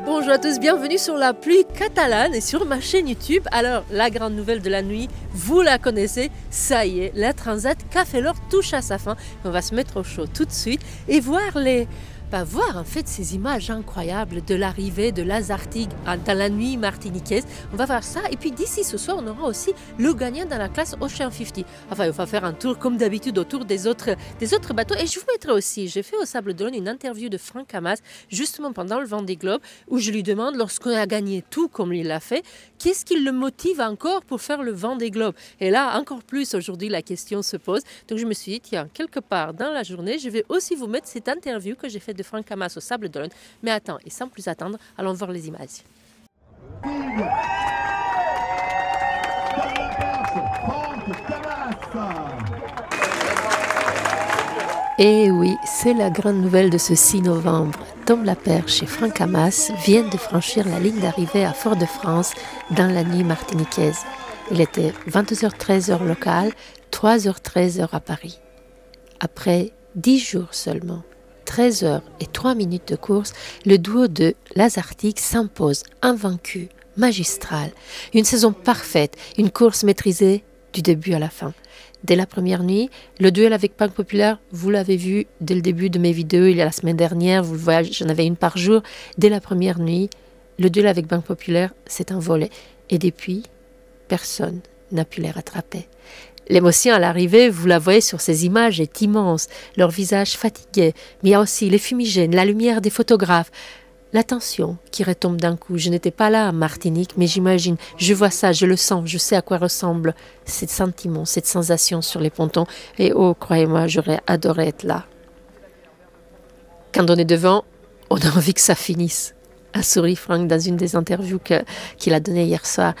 Bonjour à tous, bienvenue sur la pluie catalane et sur ma chaîne YouTube. Alors, la grande nouvelle de la nuit, vous la connaissez, ça y est, la Transat Café L'Or touche à sa fin. On va se mettre au chaud tout de suite et voir voir en fait ces images incroyables de l'arrivée de l'Azartigue dans la nuit martiniquaise. On va voir ça et puis d'ici ce soir on aura aussi le gagnant dans la classe Ocean 50. Enfin, on va faire un tour comme d'habitude autour des autres bateaux et je vous mettrai aussi, j'ai fait au Sable d'Olonne une interview de Franck Hamas justement pendant le Vendée Globe où je lui demande lorsqu'on a gagné tout comme il l'a fait, qu'est-ce qui le motive encore pour faire le Vendée Globe? Et là encore plus aujourd'hui la question se pose. Donc je me suis dit tiens, quelque part dans la journée je vais aussi vous mettre cette interview que j'ai faite de Franck Hamas au Sable d'Olonne. Mais attends, et sans plus attendre, allons voir les images. Et oui, c'est la grande nouvelle de ce 6 novembre. Tom Laperche et Franck Hamas viennent de franchir la ligne d'arrivée à Fort-de-France dans la nuit martiniquaise. Il était 22h13 heure locale, 3h13 heure à Paris. Après 10 jours seulement, 13 heures et 3 minutes de course, le duo de l'Azartigue s'impose invaincu, magistral. Une saison parfaite, une course maîtrisée du début à la fin. Dès la première nuit, le duel avec Banque Populaire, vous l'avez vu dès le début de mes vidéos, il y a la semaine dernière, vous le voyez, j'en avais une par jour. Dès la première nuit, le duel avec Banque Populaire s'est envolé. Et depuis, personne n'a pu les rattraper. L'émotion à l'arrivée, vous la voyez sur ces images, est immense. Leur visage fatigué, mais il y a aussi les fumigènes, la lumière des photographes. La tension qui retombe d'un coup. Je n'étais pas là à Martinique, mais j'imagine, je vois ça, je le sens, je sais à quoi ressemble ce sentiment, cette sensation sur les pontons. Et oh, croyez-moi, j'aurais adoré être là. Quand on est devant, on a envie que ça finisse. A souri Franck dans une des interviews qu'il a données hier soir.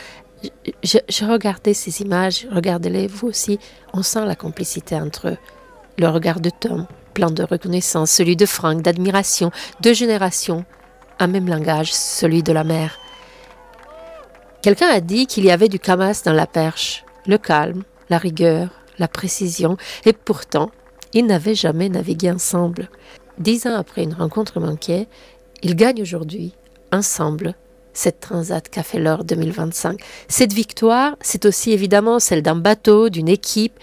Je regardais ces images, regardez-les vous aussi, on sent la complicité entre eux. Le regard de Tom, plein de reconnaissance, celui de Franck, d'admiration, deux générations, un même langage, celui de la mer. Quelqu'un a dit qu'il y avait du Hamas dans la perche, le calme, la rigueur, la précision, et pourtant, ils n'avaient jamais navigué ensemble. 10 ans après une rencontre manquée, ils gagnent aujourd'hui, ensemble, cette Transat Café L'Or 2025. Cette victoire, c'est aussi évidemment celle d'un bateau, d'une équipe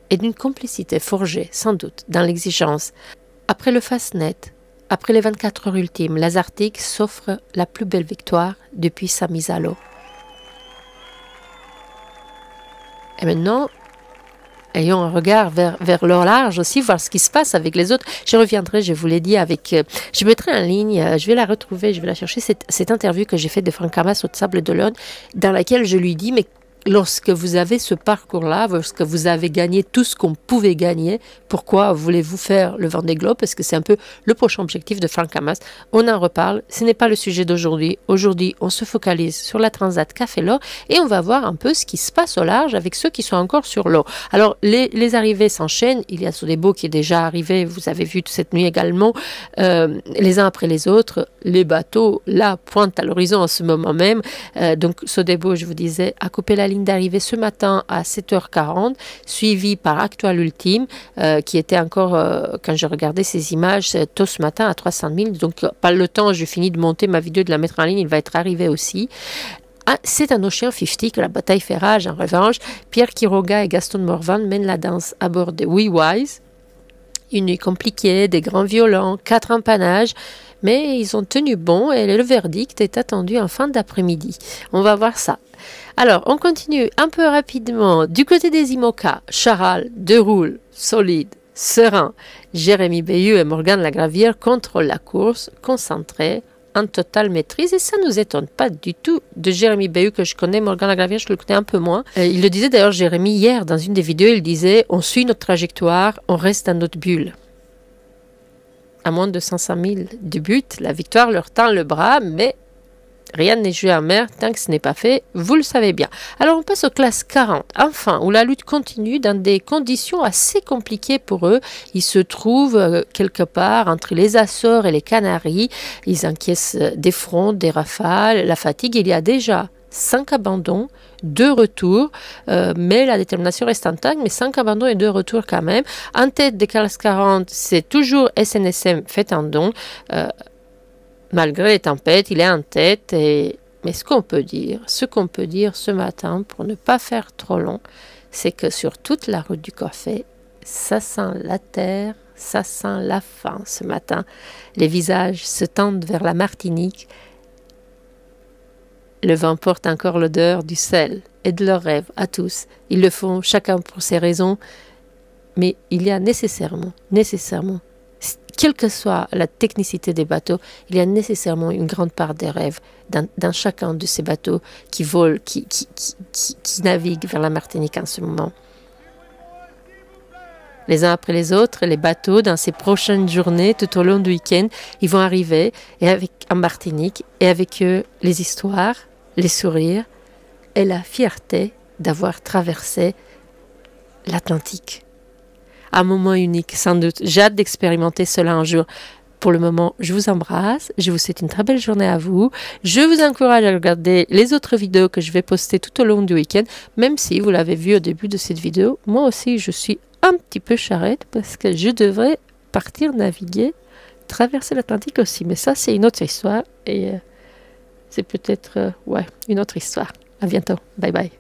et d'une complicité forgée, sans doute, dans l'exigence. Après le Fastnet, après les 24 heures ultimes, l'Azartigue s'offre la plus belle victoire depuis sa mise à l'eau. Et maintenant, ayons un regard vers leur large aussi, voir ce qui se passe avec les autres. Je reviendrai, je vous l'ai dit, je mettrai en ligne, je vais la retrouver, je vais la chercher, cette interview que j'ai faite de Franck Hamas au Sable d'Olonne, dans laquelle je lui dis, mais lorsque vous avez ce parcours-là, lorsque vous avez gagné tout ce qu'on pouvait gagner, pourquoi voulez-vous faire le Vendée Globe? Parce que c'est un peu le prochain objectif de Franck Hamas. On en reparle, ce n'est pas le sujet d'aujourd'hui. Aujourd'hui, on se focalise sur la Transat Café L'Or et on va voir un peu ce qui se passe au large avec ceux qui sont encore sur l'eau. Alors, les arrivées s'enchaînent. Il y a Sodebo qui est déjà arrivé, vous avez vu cette nuit également, les uns après les autres. Les bateaux, là, pointent à l'horizon en ce moment même. Donc, Sodebo, je vous disais, a coupé la ligne d'arrivée ce matin à 7h40, suivi par Actual Ultime, qui était encore, quand je regardais ces images, tôt ce matin à 300 000. Donc, pas le temps, je finis de monter ma vidéo, de la mettre en ligne, il va être arrivé aussi. Ah, c'est un Ocean 50 que la bataille fait rage. En revanche, Pierre Quiroga et Gaston Morvan mènent la danse à bord de We Wise. Une nuit compliquée, des grands violents, 4 empannages, mais ils ont tenu bon et le verdict est attendu en fin d'après-midi. On va voir ça. Alors, on continue un peu rapidement. Du côté des IMOCA, Charal, Deroule, solide, serein. Jérémy Bayeux et Morgane Lagravière contrôlent la course, concentrés, en totale maîtrise. Et ça ne nous étonne pas du tout de Jérémy Bayeux que je connais. Morgane Lagravière, je le connais un peu moins. Il le disait d'ailleurs, Jérémy, hier, dans une des vidéos, il disait « On suit notre trajectoire, on reste dans notre bulle ». À moins de 500 000 de but, la victoire leur tend le bras, mais rien n'est joué en mer tant que ce n'est pas fait, vous le savez bien. Alors on passe aux classes 40, enfin, où la lutte continue dans des conditions assez compliquées pour eux. Ils se trouvent quelque part entre les Açores et les Canaries. Ils encaissent des fronts, des rafales, la fatigue. Il y a déjà 5 abandons, 2 retours, mais la détermination reste intacte, mais 5 abandons et 2 retours quand même. En tête des classes 40, c'est toujours SNSM fait un don. malgré les tempêtes, il est en tête. Mais ce qu'on peut dire ce matin, pour ne pas faire trop long, c'est que sur toute la route du café, ça sent la terre, ça sent la faim ce matin. Les visages se tendent vers la Martinique. Le vent porte encore l'odeur du sel et de leurs rêves à tous. Ils le font chacun pour ses raisons, mais il y a nécessairement, quelle que soit la technicité des bateaux, il y a nécessairement une grande part des rêves dans chacun de ces bateaux qui volent, qui naviguent vers la Martinique en ce moment. Les uns après les autres, les bateaux, dans ces prochaines journées, tout au long du week-end, ils vont arriver en Martinique, et avec eux, les histoires, les sourires et la fierté d'avoir traversé l'Atlantique. Un moment unique, sans doute. J'ai hâte d'expérimenter cela un jour. Pour le moment, je vous embrasse. Je vous souhaite une très belle journée à vous. Je vous encourage à regarder les autres vidéos que je vais poster tout au long du week-end. Même si vous l'avez vu au début de cette vidéo, moi aussi, je suis un petit peu charrette parce que je devrais partir naviguer, traverser l'Atlantique aussi. Mais ça, c'est une autre histoire. Et c'est peut-être une autre histoire. À bientôt. Bye bye.